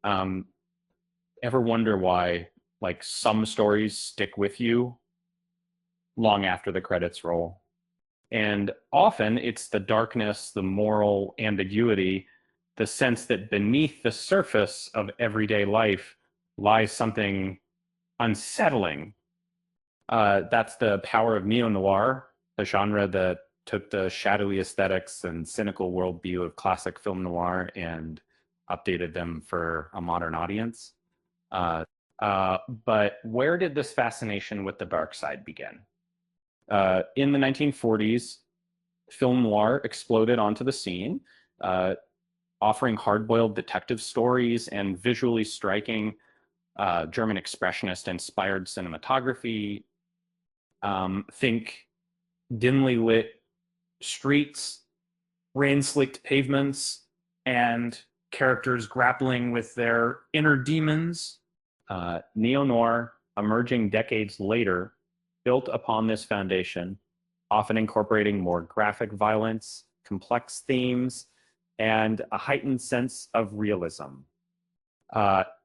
Um, Ever wonder why, like, some stories stick with you long after the credits roll? And often it's the darkness, the moral ambiguity, the sense that beneath the surface of everyday life lies something unsettling. That's the power of neo-noir, the genre that took the shadowy aesthetics and cynical worldview of classic film noir and updated them for a modern audience. Uh, but where did this fascination with the dark side begin? In the 1940s, film noir exploded onto the scene, uh, offering hard-boiled detective stories and visually striking German expressionist-inspired cinematography. Think dimly lit streets, rain-slicked pavements, and characters grappling with their inner demons. Neo-noir, emerging decades later, built upon this foundation, often incorporating more graphic violence, complex themes, and a heightened sense of realism.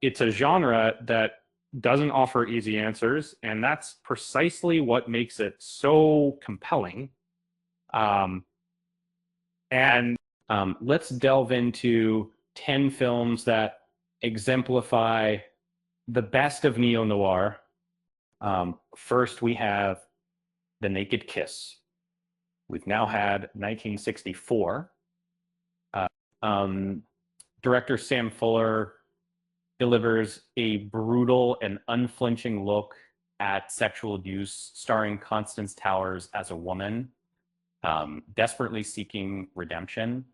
It's a genre that doesn't offer easy answers, and that's precisely what makes it so compelling. Um, and Let's delve into 10 films that exemplify the best of neo-noir. First, we have The Naked Kiss. We've now had 1964. Uh, um, Director Sam Fuller delivers a brutal and unflinching look at sexual abuse, starring Constance Towers as a woman, desperately seeking redemption.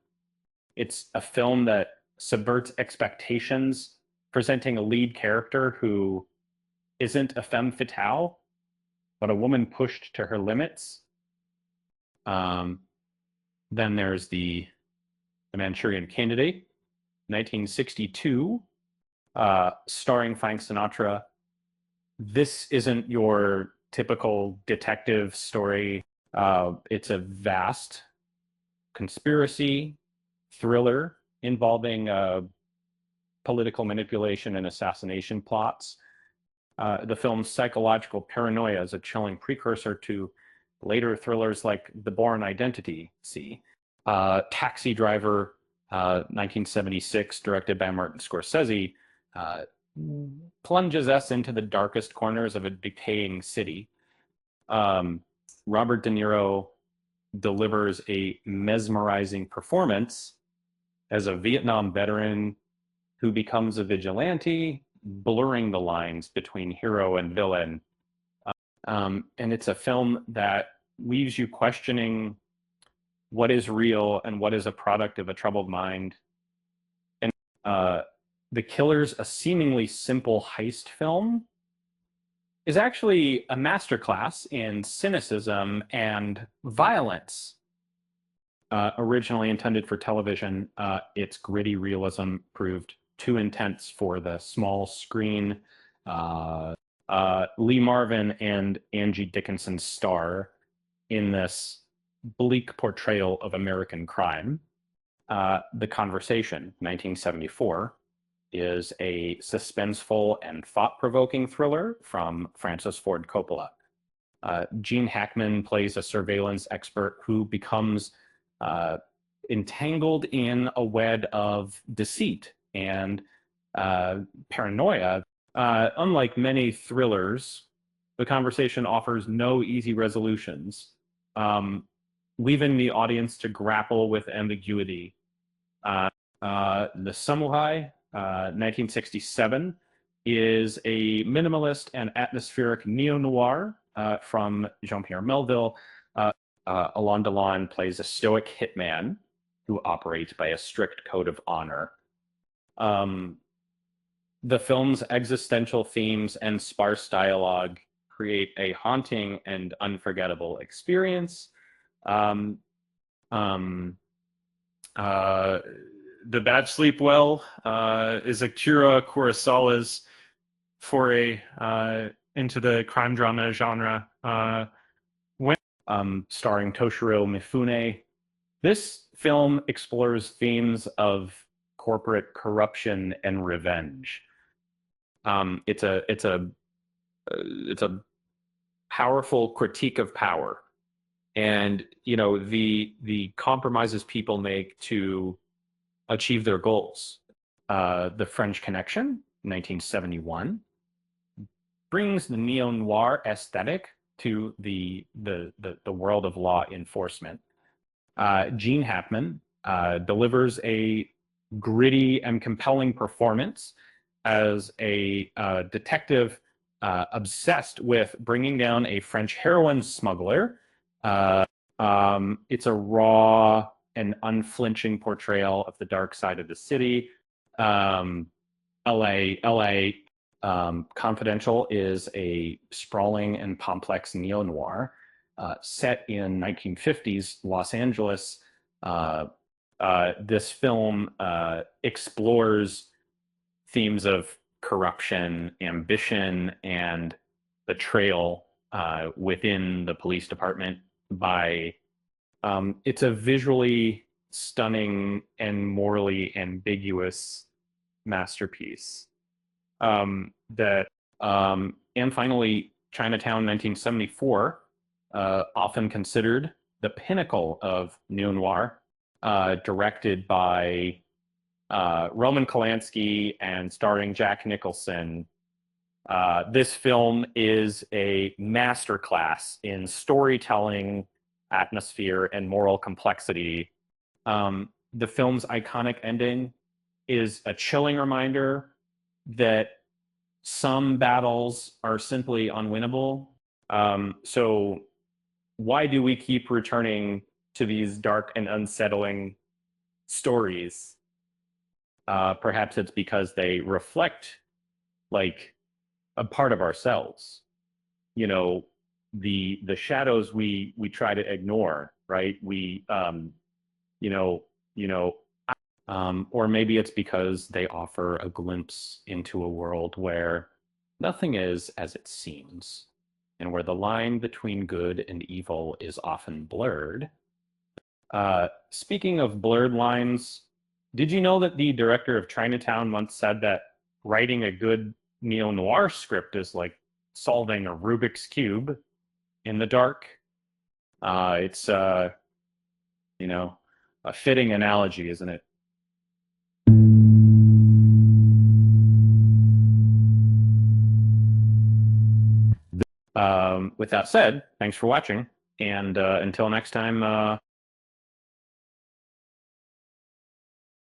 It's a film that subverts expectations, presenting a lead character who isn't a femme fatale, but a woman pushed to her limits. Um, then there's the Manchurian Candidate, 1962, starring Frank Sinatra. This isn't your typical detective story. It's a vast conspiracy thriller involving political manipulation and assassination plots. The film's psychological paranoia is a chilling precursor to later thrillers like The Bourne Identity. See, Taxi Driver, 1976, directed by Martin Scorsese, uh, plunges us into the darkest corners of a decaying city. Um, Robert De Niro delivers a mesmerizing performance as a Vietnam veteran who becomes a vigilante, blurring the lines between hero and villain. And it's a film that leaves you questioning what is real and what is a product of a troubled mind. And uh, The Killer's a seemingly simple heist film is actually a masterclass in cynicism and violence. Originally intended for television, its gritty realism proved too intense for the small screen. Lee Marvin and Angie Dickinson star in this bleak portrayal of American crime. The Conversation, 1974, is a suspenseful and thought-provoking thriller from Francis Ford Coppola. Gene Hackman plays a surveillance expert who becomes uh, entangled in a web of deceit and paranoia. Unlike many thrillers, The Conversation offers no easy resolutions, um, leaving the audience to grapple with ambiguity. Uh, the Samurai, 1967, is a minimalist and atmospheric neo-noir from Jean-Pierre Melville. Alain Delon plays a stoic hitman who operates by a strict code of honor. Um, the film's existential themes and sparse dialogue create a haunting and unforgettable experience. Um, um, uh, The Bad Sleep Well is Akira Kurosawa's foray into the crime drama genre, starring Toshiro Mifune. This film explores themes of corporate corruption and revenge. It's a powerful critique of power, and the compromises people make to achieve their goals. The French Connection, 1971, brings the neo-noir aesthetic to the world of law enforcement. Gene Hackman delivers a gritty and compelling performance as a detective obsessed with bringing down a French heroin smuggler. It's a raw and unflinching portrayal of the dark side of the city. LA Confidential is a sprawling and complex neo-noir set in 1950s Los Angeles. This film explores themes of corruption, ambition, and betrayal within the police department by it's a visually stunning and morally ambiguous masterpiece. That And finally, Chinatown, 1974, often considered the pinnacle of neo-noir, directed by Roman Polanski and starring Jack Nicholson. This film is a masterclass in storytelling, atmosphere, and moral complexity. The film's iconic ending is a chilling reminder that some battles are simply unwinnable. So why do we keep returning to these dark and unsettling stories? Perhaps it's because they reflect like a part of ourselves. The shadows we try to ignore, right? You know, you know, or maybe it's because they offer a glimpse into a world where nothing is as it seems, and where the line between good and evil is often blurred. Speaking of blurred lines, did you know that the director of Chinatown once said that writing a good neo-noir script is like solving a Rubik's Cube in the dark? It's a fitting analogy, isn't it? With that said, thanks for watching, and until next time,